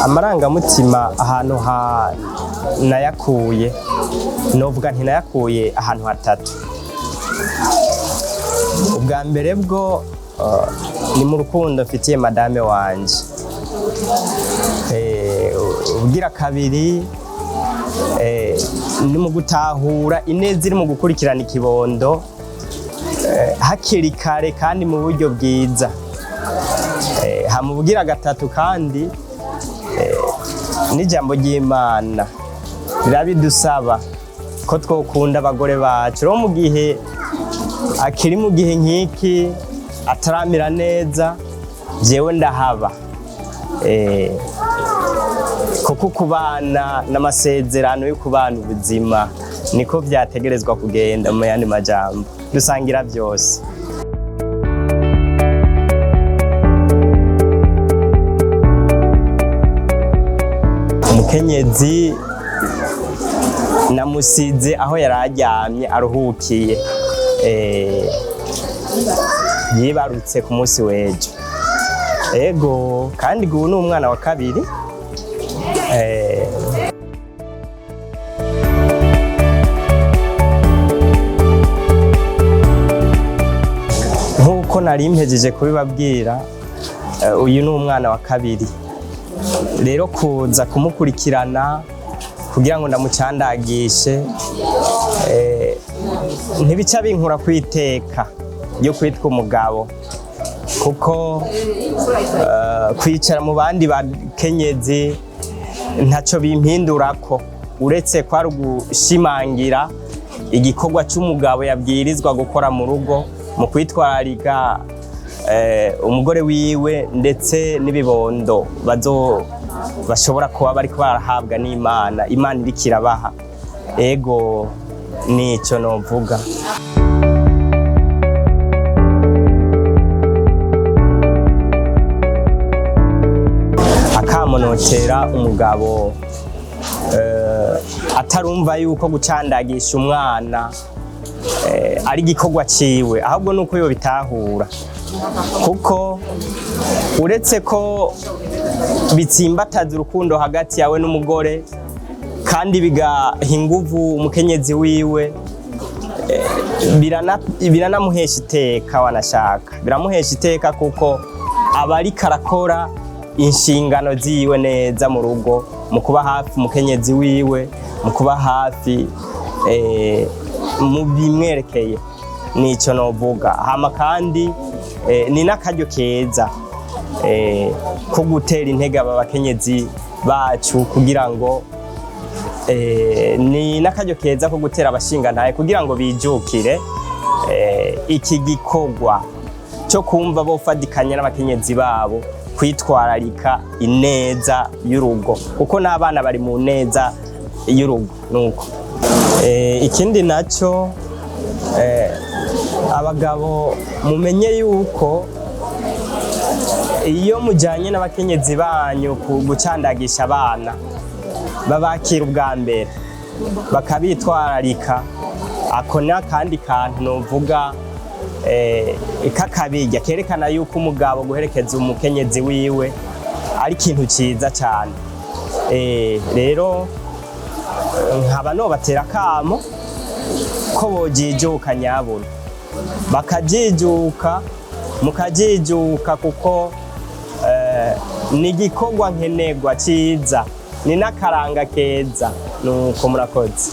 Amarangamutima ahantu nayakuye novuga nti nayakuye ahantu hatatu. Ubwa mbere bwo ni mu rukundo mfitiye madame wanje. Ubugira kabiri ni mu gutahura ineza iri mu gukurikirana ikibondo hakiri kare kandi mu buryo bwiza. Mu bugira gatatu kandi n'ijambo ry'Imana birabidusaba ko twokunda abagore bacu ro mu gihe akiri mu gihe nk'iki ataramira neza jewe ndahaba. Kuko kubana n'amasezerano yo kubana ubuzima niko vyategerezwa kugenda mu yandi majambo dusangira byose. Umukenyezi namusize aho yararyamye aruhukiye, yibarutse ku munsi w'ejo. Ego kandi ubu ni umwana wa kabiri. Nk'uko nari mpejeje kubibabwira, uyu ni umwana wa kabiri. Rero kuza kumukurikirana kugira ngo ndamucandagishe ntibica binkura kwiteka ryo kwitwa umugabo, kuko kwicara mu bandi bakenyezi ntaco bimpindurako uretse ko ari ugushimangira igikorwa c'umugabo yabwirizwa gukora mu rugo mu kwitwararika umugore wiwe ndetse n'ibibondo bashobora kuba bariko barahabwa n'Imana. Imana iriko irabaha. Ego nico novuga. Akamonotera umugabo atarumva yuko gucandagisha umwana ari igikorwa ciwe, ahubwo nuko yo bitahura, kuko uretse ko bitsimbataza urukundo hagati yawe n'umugore kandi bigaha inguvu umukenyezi wiwe, biranamuhesha iteka. Wanashaka biramuhesha iteka kuko aba ariko arakora inshingano ziwe neza mu rugo, mu kuba hafi umukenyezi wiwe, mu kuba hafi mu bimwerekeye. Nico novuga. Hama kandi ni n'akaryo keza ko gutera intege aba bakenyezi bacu kugira ngo ni n'akaryo keza ko gutera abashingantahe kugira ngo bijukire iki gikorwa cyo kumva bofadikanya n'abakenyezi babo kwitwararika ineza y'urugo, kuko n'abana bari mu neza y'urugo. Nuko ikindi naco abagabo mumenye yuko iyo mujanye n'abakenyezi banyu gucandagisha abana babakira ubwa mbere bakabitwararika. Ako ni akandi kantu novuga kakabirya kerekana yuko umugabo guherekeza umukenyezi wiwe ari ikintu ciza cyane. Rero nkaba nobatera akamo ko bojijuka nyabuna, bakajijuka mukajijuka, kuko ni igikorwa nkenerwa ciza, ni n'akaranga keza. Nuko murakoze.